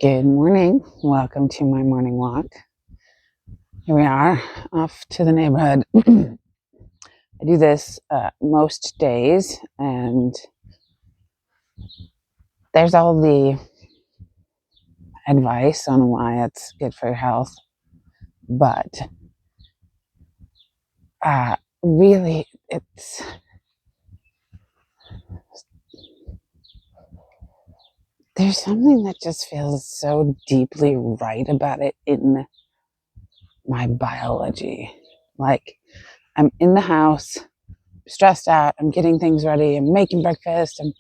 Good morning. Welcome to my morning walk. Here we are, off to the neighborhood. I do this most days, and there's all the advice on why it's good for your health, but really, there's something that just feels so deeply right about it in my biology. Like, I'm in the house, stressed out, I'm getting things ready, I'm making breakfast, I'm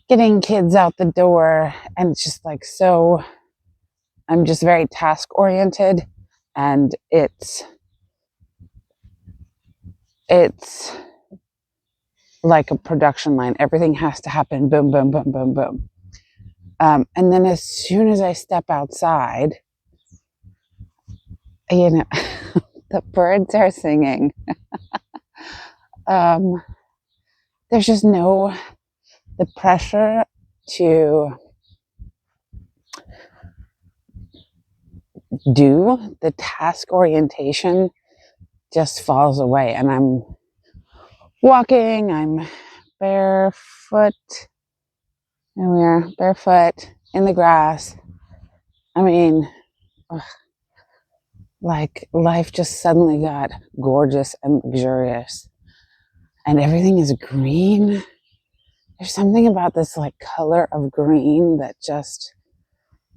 getting kids out the door, and it's just like so I'm just very task oriented, and it's like a production line. Everything has to happen boom boom boom boom boom. And then as soon as I step outside, the birds are singing. There's just the pressure to do the task orientation just falls away, and I'm walking, I'm barefoot. There we are, barefoot in the grass. I mean, like life just suddenly got gorgeous and luxurious, and everything is green. There's something about this like color of green that just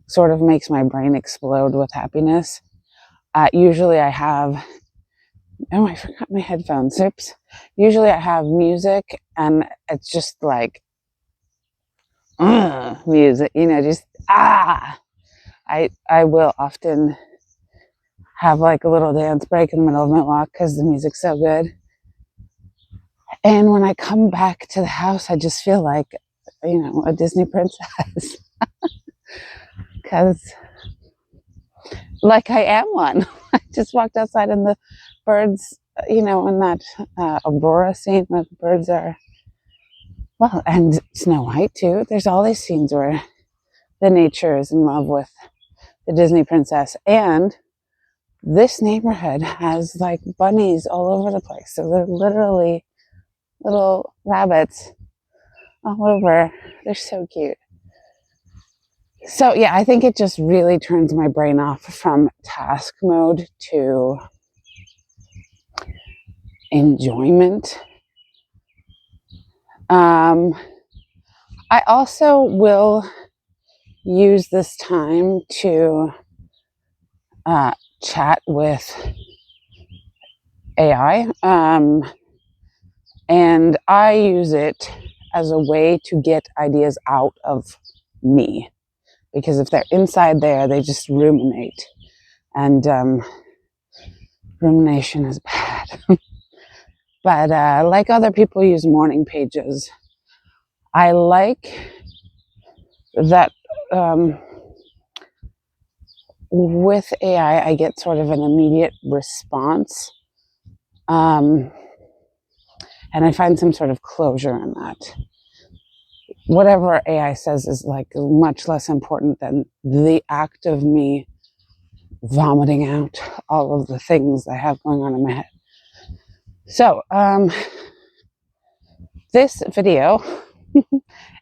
sort of makes my brain explode with happiness. Usually I have, I forgot my headphones. Oops. Usually I have music, and it's just like, music, just, I will often have like a little dance break in the middle of my walk because the music's so good. And when I come back to the house, I just feel like, a Disney princess. Because, like, I am one. I just walked outside, and the birds, in that Aurora scene where the birds are, well, and Snow White too. There's all these scenes where the nature is in love with the Disney princess. And this neighborhood has like bunnies all over the place. So they're literally little rabbits all over. They're so cute. So yeah, I think it just really turns my brain off from task mode to enjoyment. I also will use this time to chat with AI. And I use it as a way to get ideas out of me. Because if they're inside there, they just ruminate. And rumination is bad. But like other people use morning pages, I like that with AI, I get sort of an immediate response. And I find some sort of closure in that. Whatever AI says is like much less important than the act of me vomiting out all of the things I have going on in my head. So, this video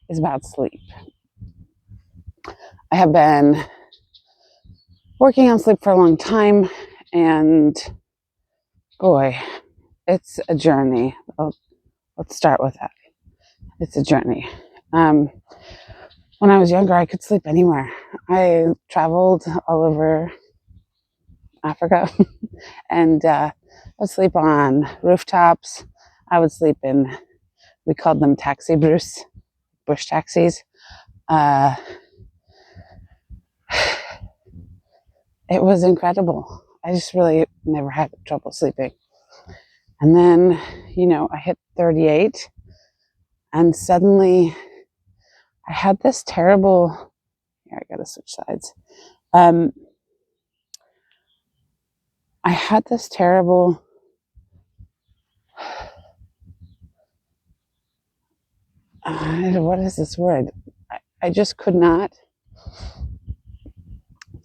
is about sleep. I have been working on sleep for a long time, and boy, it's a journey. Let's start with that. It's a journey. When I was younger, I could sleep anywhere. I traveled all over Africa, and I would sleep on rooftops. I would sleep in, we called them taxi bush taxis. It was incredible. I just really never had trouble sleeping. And then, I hit 38, and suddenly I had this terrible, here, I gotta switch sides. I had this terrible, what is this word? I just could not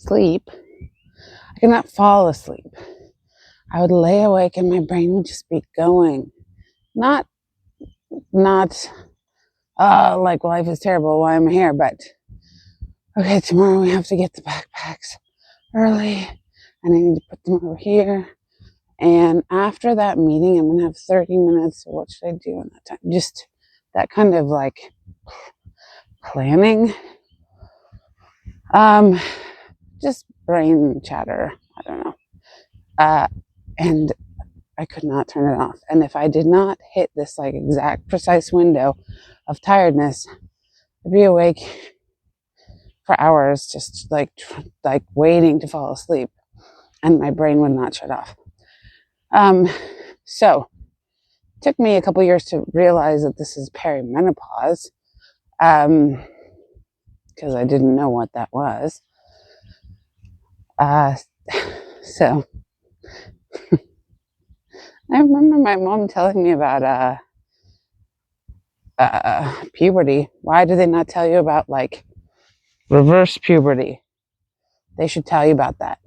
sleep. I could not fall asleep. I would lay awake and my brain would just be going. Not like life is terrible, why am I here? But okay, tomorrow we have to get the backpacks early and I need to put them over here. And after that meeting, I'm gonna have 30 minutes. What should I do in that time? Just that kind of like planning. Just brain chatter. I don't know. And I could not turn it off. And if I did not hit this like exact precise window of tiredness, I'd be awake for hours, just like waiting to fall asleep, and my brain would not shut off. So it took me a couple years to realize that this is perimenopause, because I didn't know what that was. So I remember my mom telling me about puberty. Why do they not tell you about like reverse puberty? They should tell you about that.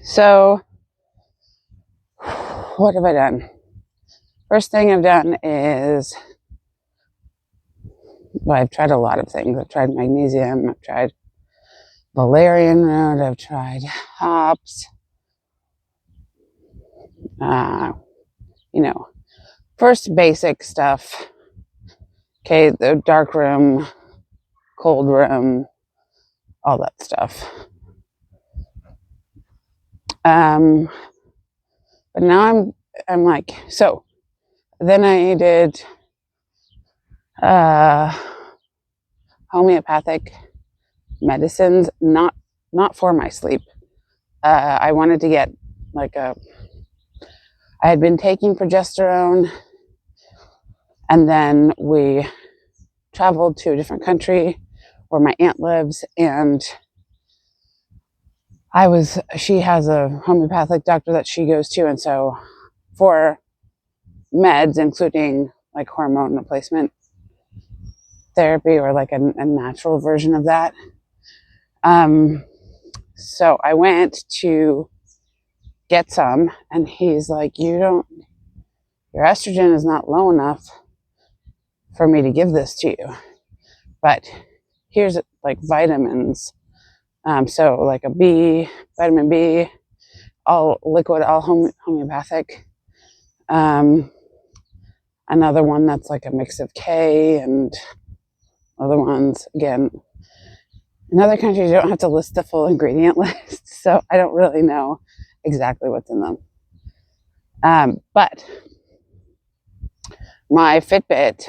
So what have I done? First thing I've done is, well, I've tried a lot of things. I've tried magnesium, I've tried valerian root, I've tried hops, first basic stuff. Okay, the dark room, cold room, all that stuff. But now I'm like, so then I did homeopathic medicines, not for my sleep. I wanted to get I had been taking progesterone, and then we traveled to a different country where my aunt lives, and she has a homeopathic doctor that she goes to, and so for meds, including like hormone replacement therapy or like a natural version of that. So I went to get some, and he's like, your estrogen is not low enough for me to give this to you, but here's like vitamins. So like vitamin B, all liquid, all homeopathic. Another one that's like a mix of K and other ones. Again, in other countries, you don't have to list the full ingredient list, so I don't really know exactly what's in them. But my Fitbit,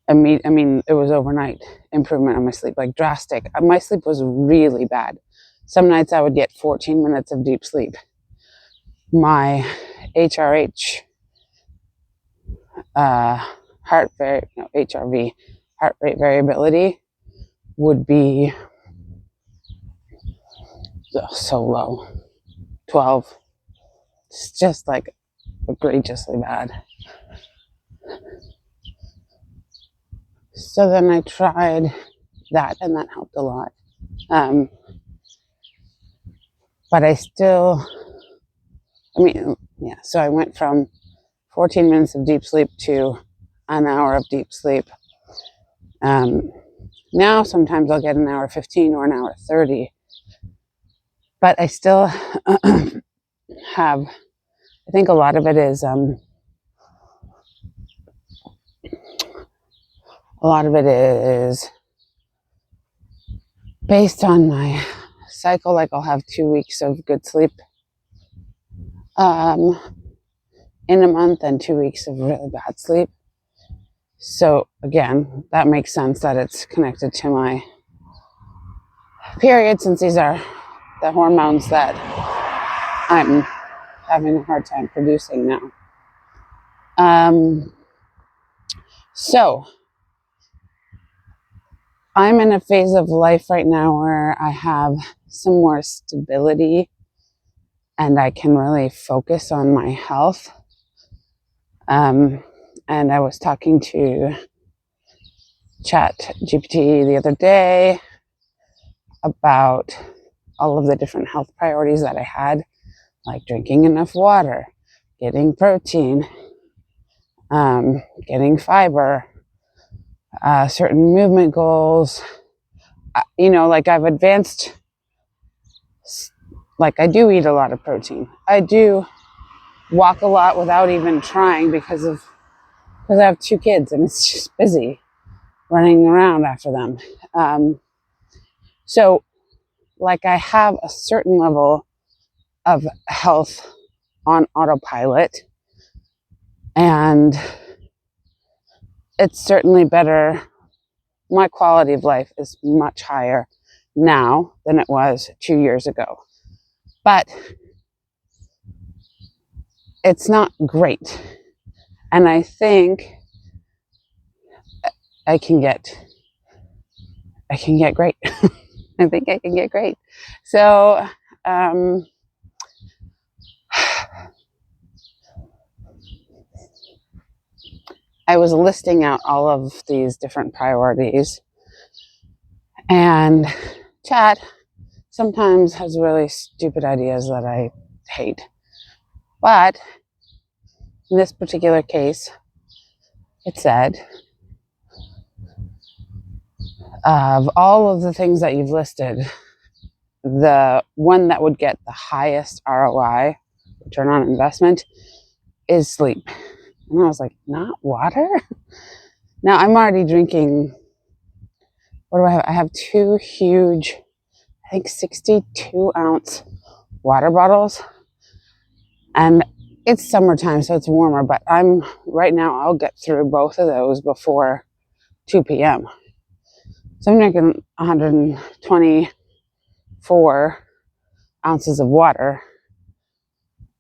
it was overnight improvement on my sleep, like drastic. My sleep was really bad. Some nights I would get 14 minutes of deep sleep. My HRV, heart rate variability would be so low, 12. It's just like egregiously bad. So then I tried that, and that helped a lot. But I still, so I went from 14 minutes of deep sleep to an hour of deep sleep. Now sometimes I'll get an hour 15 or an hour 30. But I still have, I think a lot of it is based on my cycle. Like I'll have 2 weeks of good sleep in a month and 2 weeks of really bad sleep. So again, that makes sense that it's connected to my period, since these are the hormones that I'm having a hard time producing now. So I'm in a phase of life right now where I have some more stability and I can really focus on my health. And I was talking to Chat GPT the other day about all of the different health priorities that I had, like drinking enough water, getting protein, getting fiber, certain movement goals. Like I've advanced, like I do eat a lot of protein. I do walk a lot without even trying because I have 2 kids and it's just busy running around after them. So like I have a certain level of health on autopilot, and it's certainly better. My quality of life is much higher now than it was 2 years ago, but it's not great. And I think I can get great. I think I can get great. So, I was listing out all of these different priorities, and Chat sometimes has really stupid ideas that I hate. But in this particular case, it said, of all of the things that you've listed, the one that would get the highest ROI, return on investment, is sleep. And I was like, not water? Now I'm already drinking, what do I have? I have 2 huge, I think 62-ounce water bottles. And it's summertime, so it's warmer, but right now I'll get through both of those before 2 p.m. So I'm drinking 124 ounces of water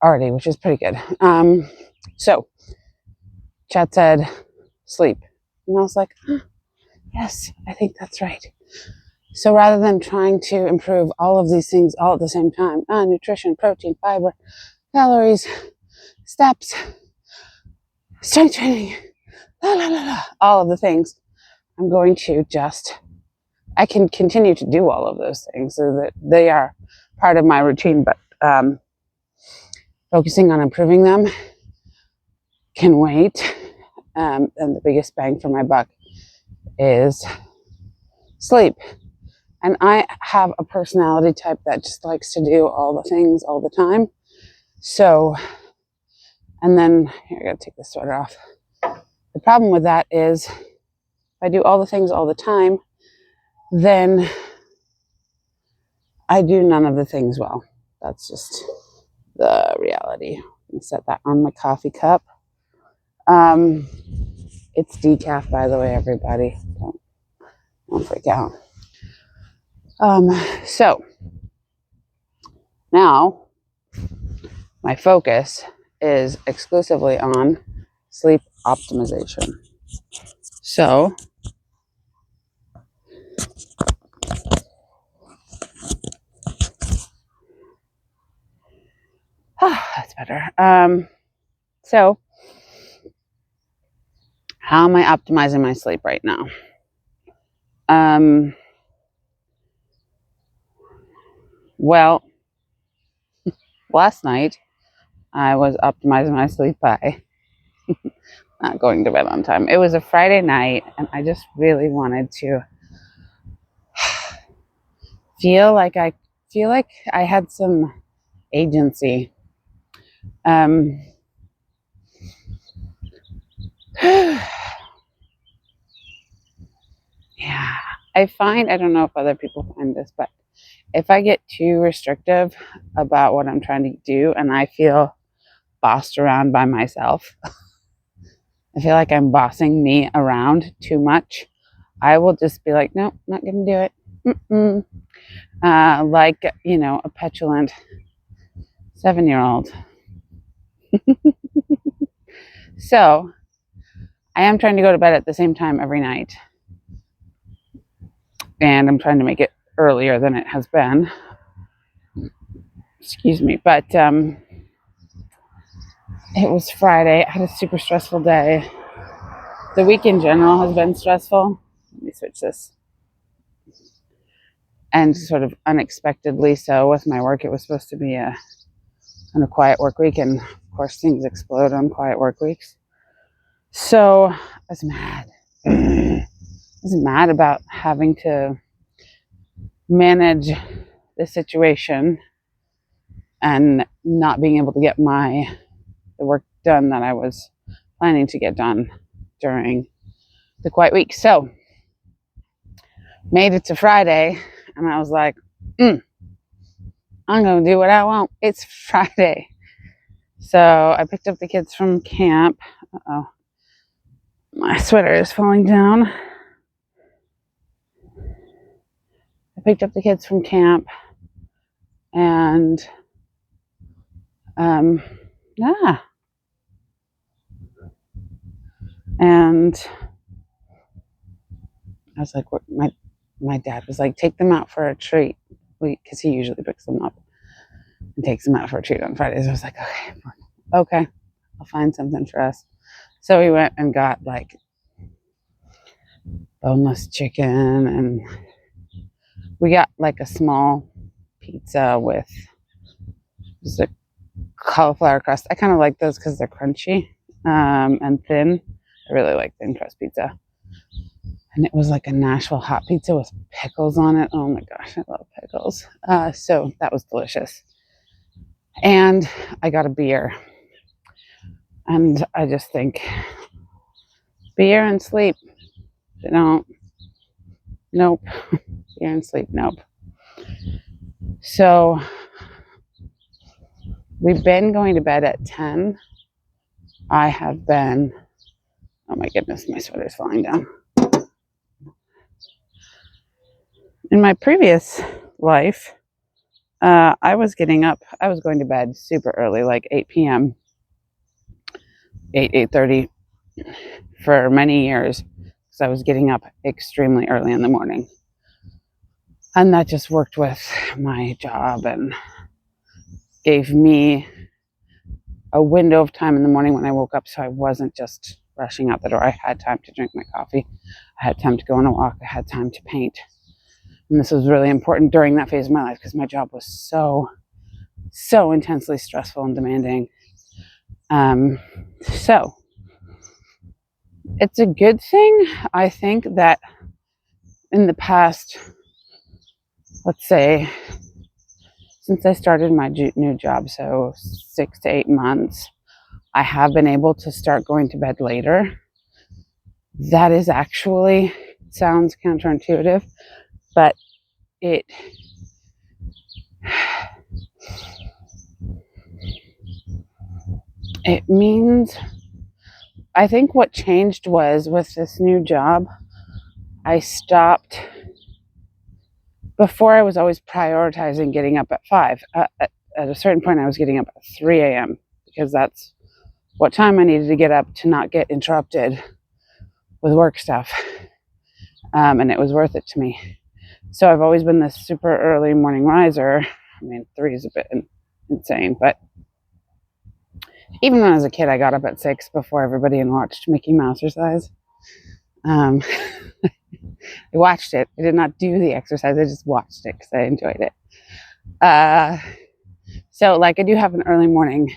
already, which is pretty good. So Chat said, sleep. And I was like, yes, I think that's right. So rather than trying to improve all of these things all at the same time, nutrition, protein, fiber, calories, steps, strength training, all of the things, I'm going to I can continue to do all of those things so that they are part of my routine, but focusing on improving them can wait. And the biggest bang for my buck is sleep. And I have a personality type that just likes to do all the things all the time. So, and then, here, I gotta take this sweater off. The problem with that is, if I do all the things all the time, then I do none of the things well. That's just the reality. Let me set that on my coffee cup. It's decaf, by the way, everybody. Don't freak out. So now my focus is exclusively on sleep optimization. So that's better. So how am I optimizing my sleep right now? Well, last night I was optimizing my sleep by not going to bed on time. It was a Friday night, and I just really wanted to feel like I had some agency. Yeah, I don't know if other people find this, but if I get too restrictive about what I'm trying to do and I feel bossed around by myself, I feel like I'm bossing me around too much, I will just be like, nope, not going to do it. Like, a petulant 7-year-old. So I am trying to go to bed at the same time every night. And I'm trying to make it earlier than it has been. Excuse me. But it was Friday. I had a super stressful day. The week in general has been stressful. Let switch this. And sort of unexpectedly so with my work, it was supposed to be a quiet work week, and of course things explode on quiet work weeks. So I was mad. I was mad about having to manage the situation and not being able to get the work done that I was planning to get done during the quiet week. So made it to Friday, and I was like, I'm going to do what I want. It's Friday. So I picked up the kids from camp. Uh-oh. My sweater is falling down. I picked up the kids from camp, and yeah. And I was like, what, my dad was like, take them out for a treat. Because he usually picks them up and takes them out for a treat on Fridays. I was like, okay, I'll find something for us. So we went and got like boneless chicken, and we got like a small pizza with just a cauliflower crust. I kind of like those because they're crunchy and thin. I really like thin crust pizza. And it was like a Nashville hot pizza with pickles on it. Oh my gosh, I love pickles. So that was delicious. And I got a beer. And I just think beer and sleep, nope. Beer and sleep, nope. So we've been going to bed at 10. I have been, oh my goodness, my sweater's falling down. In my previous life, I was going to bed super early, like 8 p.m., 8:30 for many years, because I was getting up extremely early in the morning. And that just worked with my job and gave me a window of time in the morning when I woke up, so I wasn't just rushing out the door. I had time to drink my coffee. I had time to go on a walk. I had time to paint. And this was really important during that phase of my life because my job was so intensely stressful and demanding. So it's a good thing, I think, that in the past, let's say, since I started my new job, so 6 to 8 months, I have been able to start going to bed later. That is actually, sounds counterintuitive, but it means, I think what changed was with this new job, I stopped. Before I was always prioritizing getting up at 5. At a certain point, I was getting up at 3 a.m. because that's what time I needed to get up to not get interrupted with work stuff. And it was worth it to me. So I've always been this super early morning riser. I mean, 3 is a bit insane, but even when I was a kid, I got up at 6 before everybody and watched Mickey Mousercise. I watched it. I did not do the exercise. I just watched it because I enjoyed it. So like I do have an early morning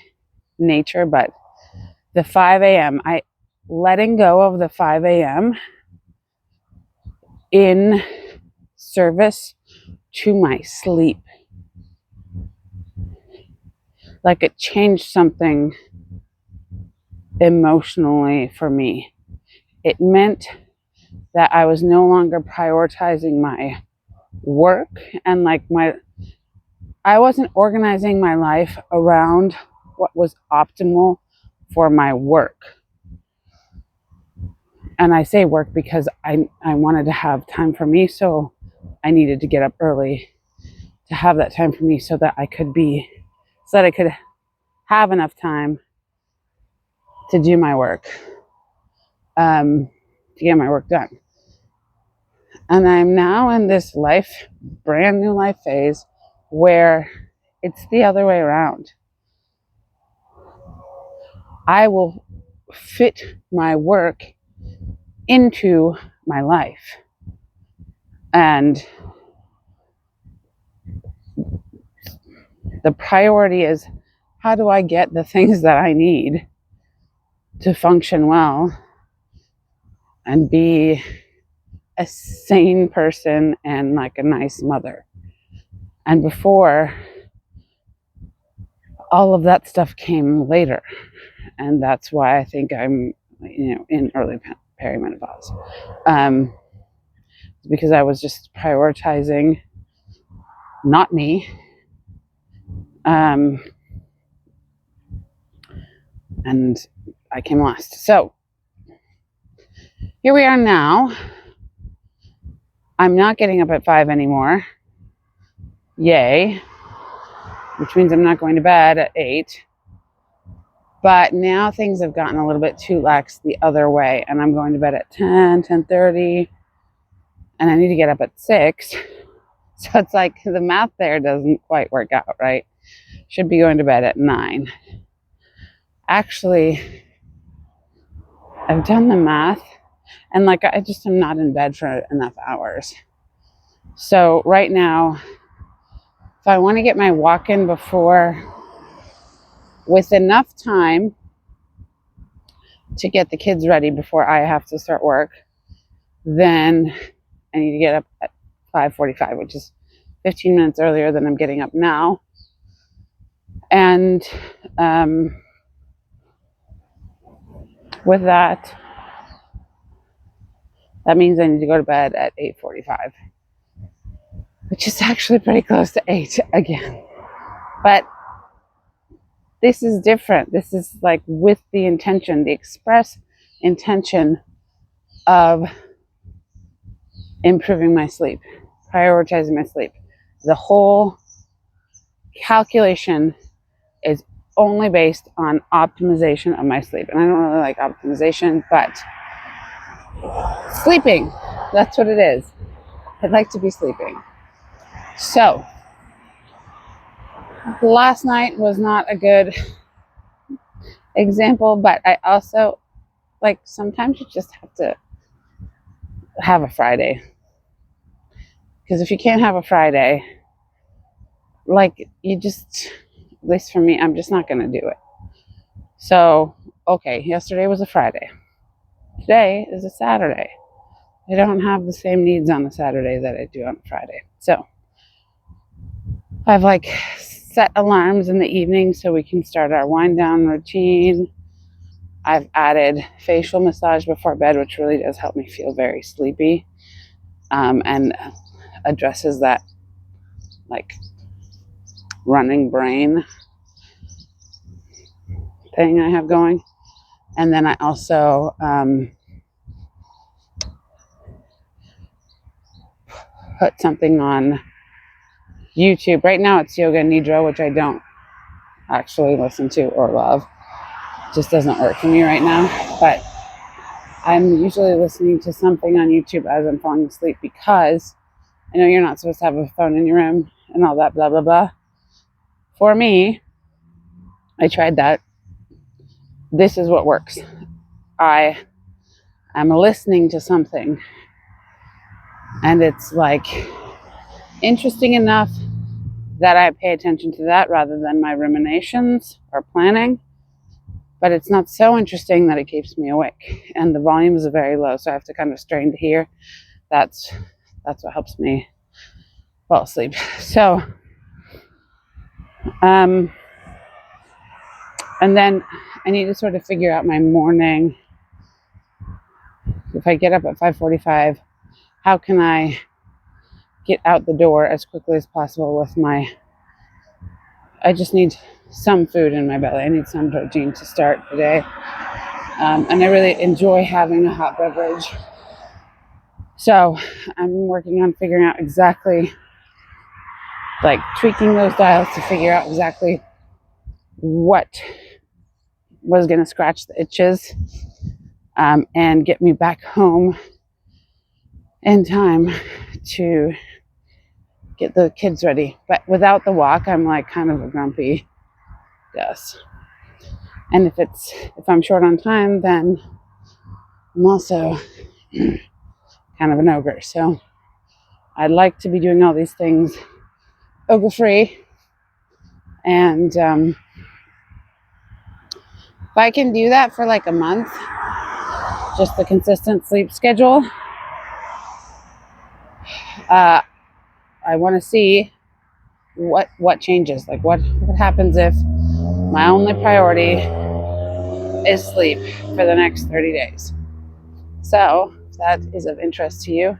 nature, but the 5 a.m., letting go of the 5 a.m. in service to my sleep. Like it changed something emotionally for me. It meant that I was no longer prioritizing my work and I wasn't organizing my life around what was optimal for my work. And I say work because I wanted to have time for me, so I needed to get up early to have that time for me so that I could have enough time to do my work, to get my work done. And I'm now in this brand new life phase where it's the other way around. I will fit my work into my life. And the priority is, how do I get the things that I need to function well and be a sane person and like a nice mother? And before, all of that stuff came later. And that's why I think I'm, in early perimenopause. Because I was just prioritizing not me. And I came last. So here we are now. I'm not getting up at 5 anymore. Yay. Which means I'm not going to bed at 8. But now things have gotten a little bit too lax the other way. And I'm going to bed at 10, 10:30. And I need to get up at 6. So it's like the math there doesn't quite work out, right? Should be going to bed at 9. Actually, I've done the math. And like, I just am not in bed for enough hours. So right now, if I want to get my walk in with enough time to get the kids ready before I have to start work, then I need to get up at 5:45, which is 15 minutes earlier than I'm getting up now. And with that means I need to go to bed at 8:45, which is actually pretty close to 8 again. But this is different. This is like with the intention, the express intention of improving my sleep, prioritizing my sleep. The whole calculation is only based on optimization of my sleep. And I don't really like optimization, but sleeping, that's what it is. I'd like to be sleeping. So last night was not a good example, but I also, like, sometimes you just have to have a Friday. Because if you can't have a Friday, like, you just, at least for me, I'm just not going to do it. So, okay, yesterday was a Friday. Today is a Saturday. I don't have the same needs on a Saturday that I do on a Friday. So, I've like set alarms in the evening so we can start our wind down routine. I've added facial massage before bed, which really does help me feel very sleepy, and addresses that like running brain thing I have going. And then I also put something on YouTube. Right now it's Yoga Nidra, which I don't actually listen to or love. It just doesn't work for me right now. But I'm usually listening to something on YouTube as I'm falling asleep, because I know you're not supposed to have a phone in your room and all that blah, blah, blah. For me, I tried that. This is what works. I am listening to something, and it's like interesting enough that I pay attention to that rather than my ruminations or planning. But it's not so interesting that it keeps me awake. And the volumes are very low, so I have to kind of strain to hear. That's what helps me fall asleep. So, and then I need to sort of figure out my morning. If I get up at 5:45, how can I get out the door as quickly as possible with I just need some food in my belly. I need some protein to start the day. And I really enjoy having a hot beverage. So I'm working on figuring out exactly, like tweaking those dials to figure out exactly what was going to scratch the itches, and get me back home in time to get the kids ready. But without the walk, I'm like kind of a grumpy Gus. And if I'm short on time, then I'm also kind of an ogre. So I'd like to be doing all these things ogre free. And if I can do that for like a month, just the consistent sleep schedule, I want to see what changes. Like what happens if my only priority is sleep for the next 30 days. So if that is of interest to you,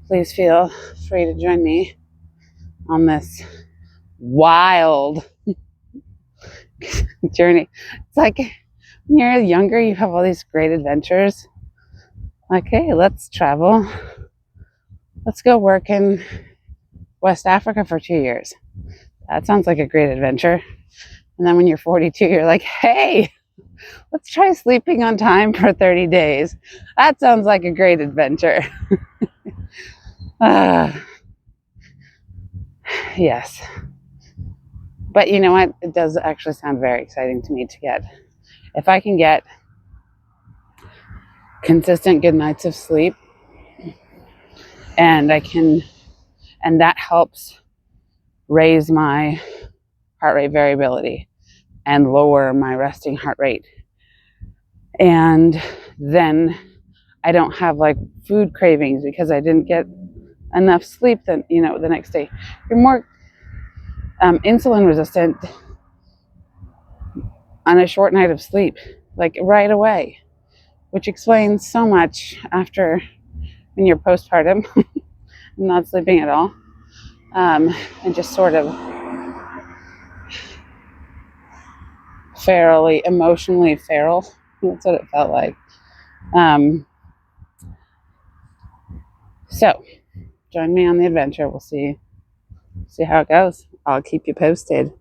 please feel free to join me on this wild journey. It's like when you're younger, you have all these great adventures. Like, hey, let's travel. Let's go work in West Africa for 2 years. That sounds like a great adventure. And then when you're 42, you're like, hey, let's try sleeping on time for 30 days. That sounds like a great adventure. Yes. But you know what? It does actually sound very exciting to me to get. If I can get consistent good nights of sleep, and that helps raise my heart rate variability and lower my resting heart rate. And then I don't have like food cravings because I didn't get enough sleep the next day. You're more insulin resistant on a short night of sleep, like right away, which explains so much after when you're postpartum, not sleeping at all, and just sort of emotionally feral. That's what it felt like. So join me on the adventure. We'll see how it goes. I'll keep you posted.